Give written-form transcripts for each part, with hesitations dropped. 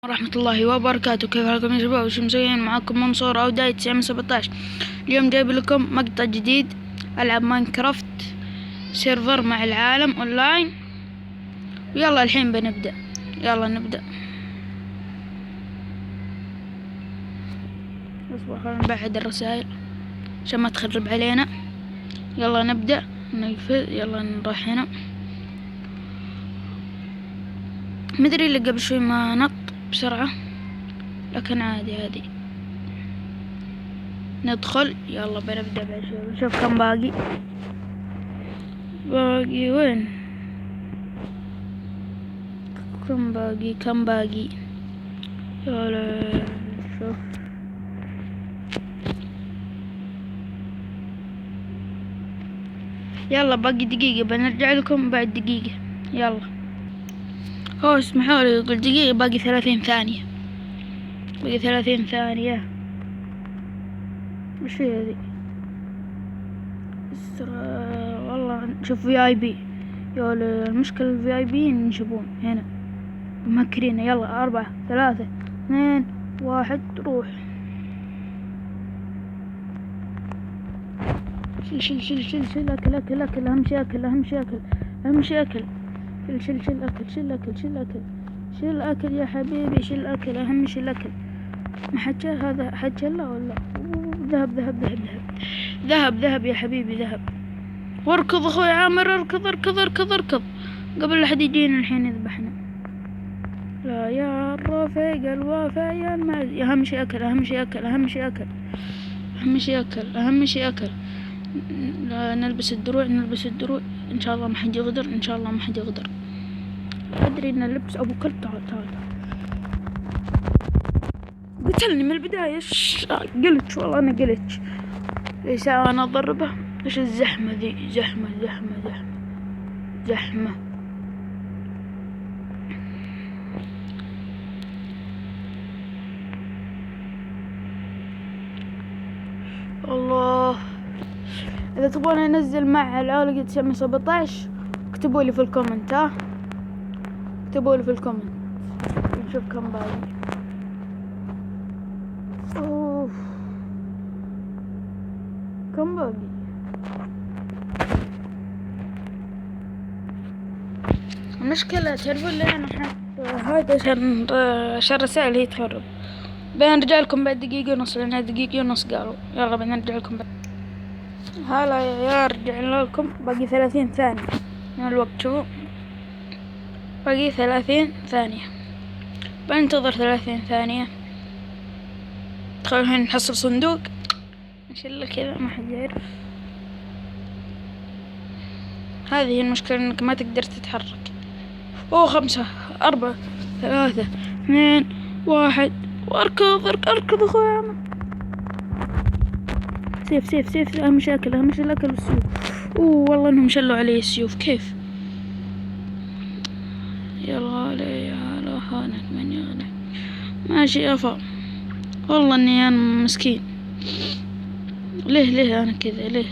ورحمة الله وبركاته. كيف حالكم يا شباب؟ وش مسويين؟ معاكم منصور أو دايت 917. اليوم جايب لكم مقطع جديد ألعب ماينكرافت سيرفر مع العالم أونلاين. ويلا الحين بنبدأ. يلا نبدأ. اصبر خلينا نبعد الرسائل عشان ما تخرب علينا. يلا نبدأ. نقفل. يلا نروح هنا. مدري اللي قبل شوي ما نط بسرعة، لكن عادي ندخل. يلا بنبدأ بعد شوي. نشوف كم باقي وين. كم باقي يلا شوف. يلا باقي دقيقة، بنرجع لكم بعد دقيقة. يلا هو اسمحوا لي، يقول دقيقة باقي 30 ثانية. باقي 30 ثانية. وش هي ذي؟ والله شوف VIP. يلا المشكلة VIP ينشبون هنا مهكرين. يلا 4 3 2 1 روح. شيل أكل. أهم شي أكل. شيل أكل يا حبيبي. شيل أكل. أهم شي الأكل. ما حد هذا حد لا ولا ذهب يا حبيبي. ذهب. واركض أخوي عامر. اركض قبل لا حد يجينا الحين يذبحنا. لا يا الرفيق الوفا يا المعز. أهم شي أكل. لا نلبس الدروع. إن شاء الله ما حد يغدر. أدري إن اللبس أبو كلب. تعال قتلني من البداية. قلت والله أنا قلت ليس أنا أضربه. إيش الزحمة ذي؟ زحمة. الله. إذا تبغون أنزل مع العالقة 917 اكتبوا لي في الكومنت. نشوف كم باقي. كم باقي؟ المشكلة تعرفوا اللي أنا حاط هذا عشان الرسائل هي تخرب. بنرجع لكم بعد دقيقة ونص، لأنها دقيقة ونص قالوا. يلا بنرجع لكم بعد. هلا يا رجعنا لكم. باقي 30 ثانية من الوقت. شوفوا باقي 30 ثانية. بننتظر 30 ثانية. خلينا نحصل صندوق نشيله كذا ما حد يعرف. هذه المشكلة انك ما تقدر تتحرك. 5 4 3 2 1 واركض اخوي عمر. سيف. اهم شي الاكل والسيوف. والله انهم شلوا علي السيوف. كيف؟ يا الغالي يا هانك من يغلي. ماشي افا. والله اني انا مسكين. ليه انا كذا؟ ليه؟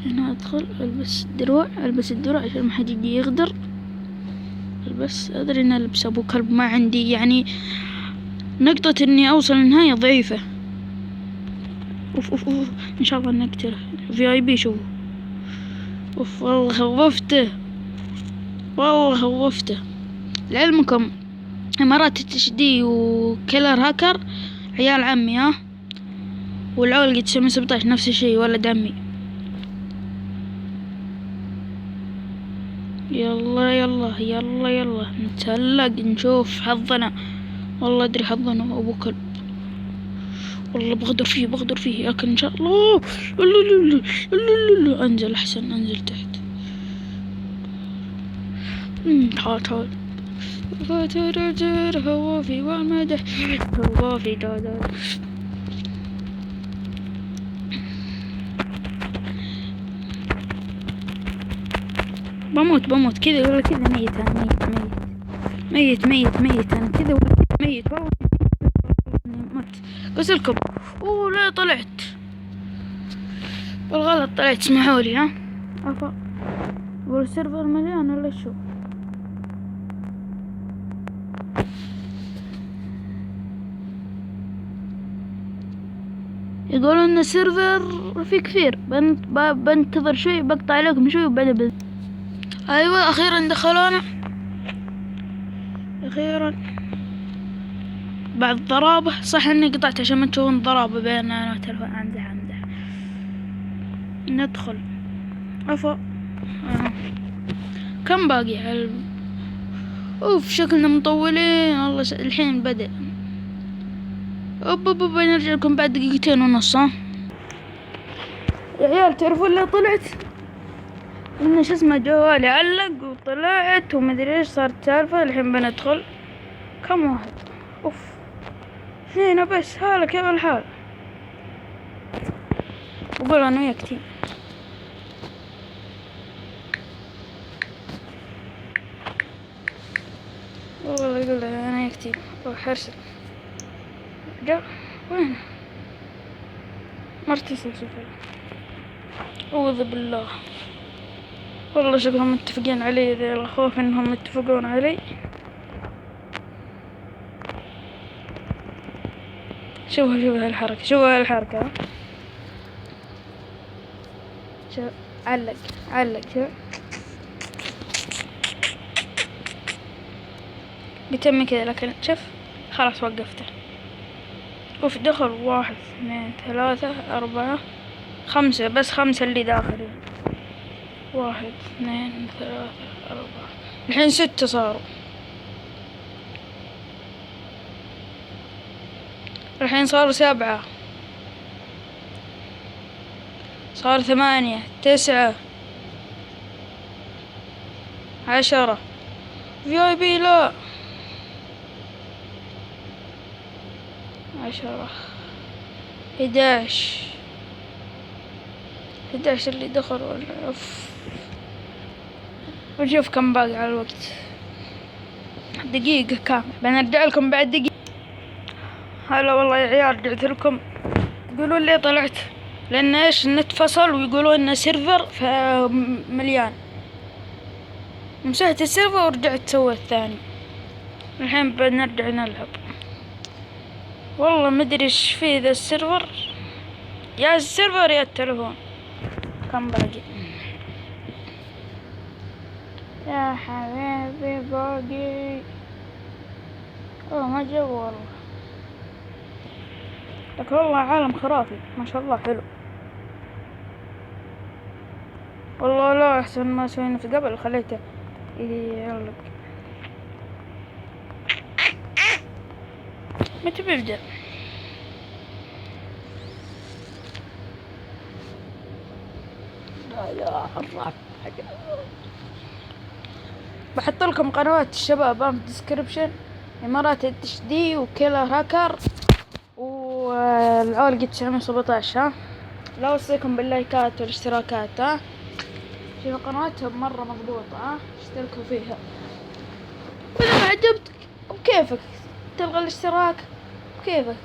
هنا ادخل. البس الدروع عشان ما حد يجي يغدر. البس. ادري ان البس ابو كلب ما عندي، يعني نقطة اني اوصل النهاية ضعيفة. اوف ان شاء الله نقتله. VIP شوفوا. والله خوفته. لعلمكم امارات HD وكيلر هاكر عيال عمي. والعولقة 917 نفس الشي ولد عمي. يلا نتسلق نشوف حظنا. والله ادري حظنا ابو كلب. والله بغدر فيه لكن ان شاء الله. لا انزل احسن. انزل تحت. تعال. فترجر هو في والمدح هو في دادر. بموت كذا ولا كذا. ميت انا كذا ولا كذا. ميت والله. مت قلتلكم. لا طلعت بالغلط. اسمحوا لي. افا والسيرفر مليان ولا شو؟ يقولون السيرفر في كثير. بنتظر شوي، بقطع عليكم شوي وبعدين ايوه اخيرا دخلونا، اخيرا بعد ضرابة. صح اني قطعت عشان ما تشوفون ضرابة بين انا والتلفون. امزح. ندخل عفوا. كم باقي اوف شكلنا مطولين والله. الحين بدأ. بنرجع لكم بعد 2.5 دقيقة. يا عيال تعرفون اللي طلعت ان شو اسمه جوالي علق وطلعت ومدري ايش صارت سالفة. الحين بندخل. كم واحد؟ اوف 2 بس. هلا كيف الحال؟ وقول انا وياك تيم. والله يقول انا وياك تيم. حرص جا وين مرتصل سفر. أعوذ بالله. والله شكلهم متفقين علي. ذي الخوف انهم يتفقون علي. شوفوا هالحركة. شوفوا هالحركة. شوف علق. شوف بيتم كذا، لكن شوف خلاص وقفته. وفي دخل 1 2 3 4 5. بس 5 اللي داخلين. 1 2 3 4. الحين 6 صاروا. الحين صاروا 7. صار 8 9 10. VIP لا 10 11 اللي دخلوا. اوف. ونشوف كم باقي على الوقت. دقيقة كامل. بنرجع لكم بعد دقيقة. هلا والله يا عيال رجعت لكم. تقولون لي طلعت؟ لان ايش النت فصل ويقولون ان سيرفر مليان. مسحت السيرفر ورجعت سويت الثاني. الحين بنرجع نلعب. والله مدري ايش فيه ذا السيرفر. يا السيرفر يا التلفون. كم باقي يا حبيبي؟ باقي ما جاب والله. لكن والله عالم خرافي ما شاء الله. حلو والله. لا احسن ما سوينا في قبل. خليته يعلق. متى بيبدأ؟ لا بحط لكم قنوات الشباب في الديسكريبشن. امارات اتش دي وكيلر هاكر والعولقة 917. ها لا اوصيكم باللايكات والاشتراكات. ها شوفوا قنواتهم مرة مضبوطة. ها اشتركوا فيها. واذا ما عجبتك بكيفك تلغى الاشتراك بكيفك.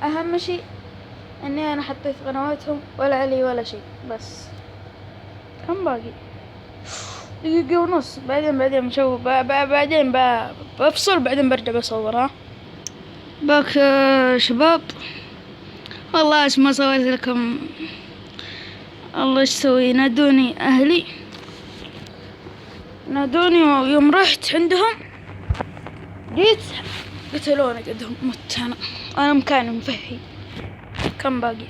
اهم شيء اني انا حطيت قنواتهم ولا علي ولا شيء. بس كم باقي؟ 1.5 دقيقة. بعدين بشوف. بعدين بفصل. بعدين برجع بصور. ها باك شباب. والله ايش ما سويت لكم. الله ايش سوي. نادوني اهلي. نادوني ويوم رحت عندهم جيت قتلوني قدهم. مت انا مكاني مفهي. كم باقي؟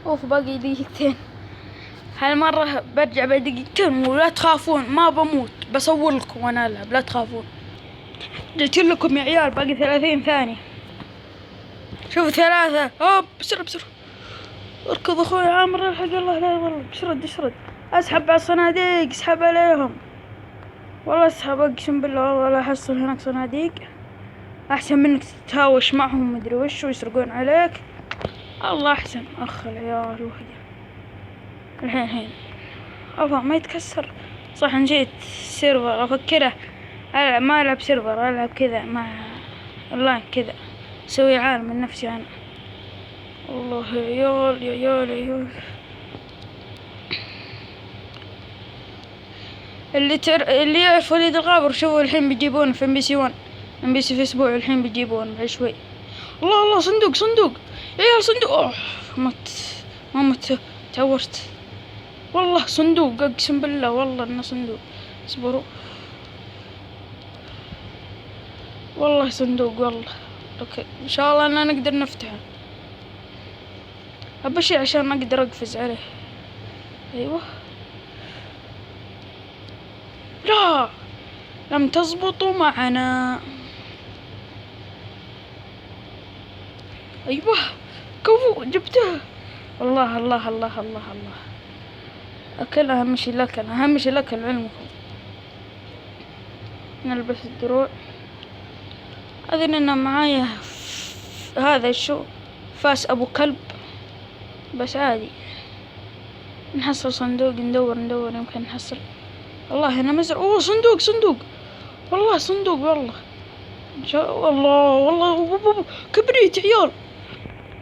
اوف باقي 2 دقيقتين. هالمرة برجع بعد 2 دقيقتين. ولا تخافون ما بموت. بصور لكم وانا العب لا تخافون. جيت لكم يا عيال. باقي 30 ثانية. شوفوا 3. بسرعة اركض اخوي عامر الحق. الله لا والله. اشرد اسحب على الصناديق. اسحب عليهم والله. اسحب اقسم بالله. والله لا احصل هناك صناديق احسن منك تتهاوش معهم مدري وش ويسرقون عليك. الله احسن. اخ العيال وحده. الحين افا ما يتكسر. صح نسيت سيرفر افكره. ما العب سيرفر. العب كذا مع اونلاين كذا. اسوي عالم من نفسي انا. والله يا عيال اللي يعرف وليد الغابر. شوفوا الحين بيجيبون في MBC 1 ام بي سي في اسبوع الحين بيجيبون بعد شوي. الله الله صندوق صندوق يا عيال صندوق. اوه ما مت تعورت والله. صندوق اقسم بالله والله انه صندوق. اصبروا والله صندوق والله. اوكي ان شاء الله اننا نقدر نفتحه. ابشي عشان اقدر اقفز عليه. ايوه لا لم تزبطوا معنا. ايوه كفو جبتها. الله الله الله الله الله. اكل اهم شي الاكل، اهم شي الاكل علمكم. نلبس الدروع. اذن انا معايا هذا شو فاس ابو كلب بس عادي. نحصل صندوق ندور يمكن نحصل. الله هنا مزرعة. اوه صندوق والله صندوق والله. والله كبريت عيال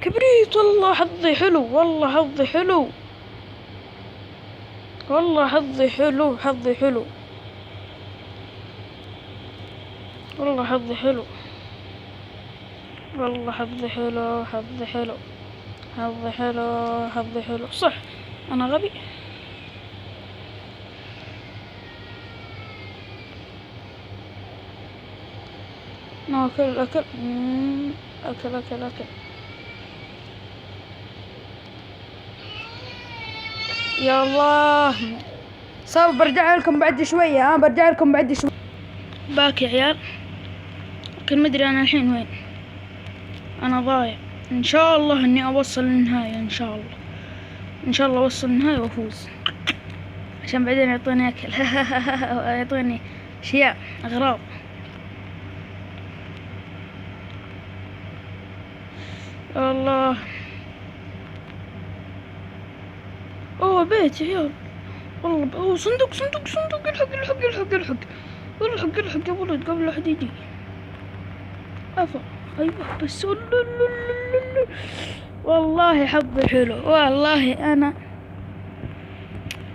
كبريت. والله حظي حلو والله حظي حلو والله حظي حلو والله حظي حلو والله حظي حلو صح. انا غبي. ناكل اكل يا الله. صار برجع لكم بعد شوية. باك يا عيال. لكن مدري انا الحين وين. انا ضايع. ان شاء الله اني اوصل للنهاية. ان شاء الله اوصل للنهاية وافوز عشان بعدين يعطوني اكل. يعطوني اشياء اغراض. الله اوه بيت يا عيال والله. اوه صندوق الحق يا ولد قبل لا احد يجي. ايوه بس والله حظي حلو والله. انا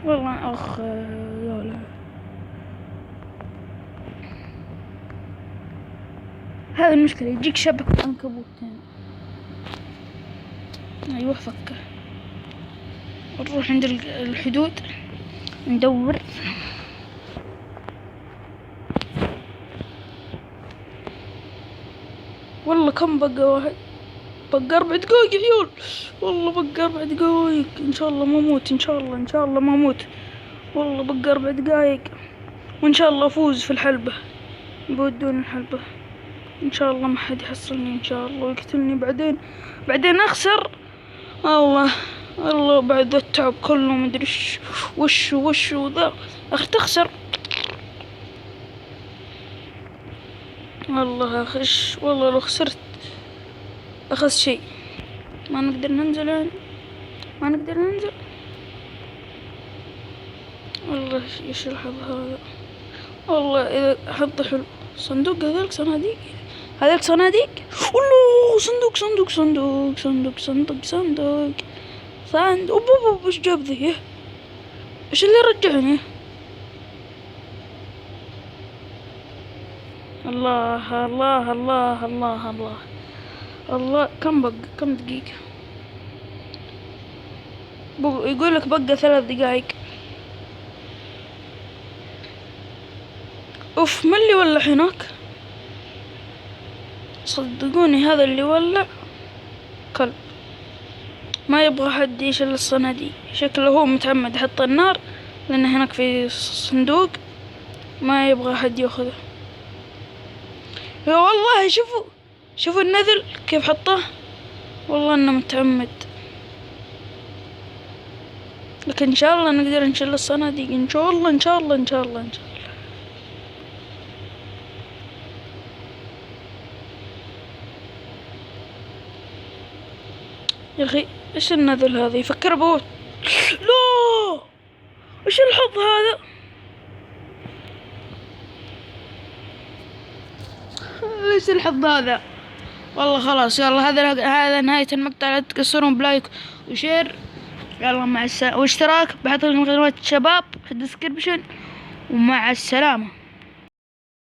والله اخ يا لا. هذه المشكلة يجيك شبك عنكبوت تاني. ايوه فكه. نروح عند الحدود ندور. والله كم بقى واحد. بقى 4 دقايق يا عيال والله. بقى 4 دقايق. ان شاء الله ما اموت. ان شاء الله ما اموت والله. بقى 4 دقايق وان شاء الله افوز في الحلبة. بودون الحلبة ان شاء الله. ما حد يحصلني ان شاء الله ويقتلني بعدين اخسر. الله بعد التعب كله مدري وش ذا تخسر. والله اخش والله. لو خسرت اخذ شيء ما نقدر ننزل يعني. والله ايش الحظ هذا والله. اذا حظ حلو. صندوق هذاك صناديق والله. صندوق وش جاب ذي؟ ايش اللي رجعني؟ الله كم دقيقة؟ يقول لك بقى 3 دقايق. اوف ما اللي ولع هناك. صدقوني هذا اللي ولع كلب. ما يبغى حد يشيل الصناديق. شكله هو متعمد يحط النار لأن هناك في صندوق ما يبغى حد ياخذه. يا والله شوفوا النذل كيف حطه. والله انه متعمد. لكن ان شاء الله نقدر نشيل الصناديق. ان شاء الله. يا اخي ايش النذل هذا؟ يفكر بوت. لا ايش الحظ هذا؟ ايش الحظ هذا؟ والله خلاص يلا. هذا نهاية المقطع. لا تكسرون بلايك وشير. يلا مع السلامة واشتراك. بحط لكم قنوات الشباب في الديسكربشن. ومع السلامة.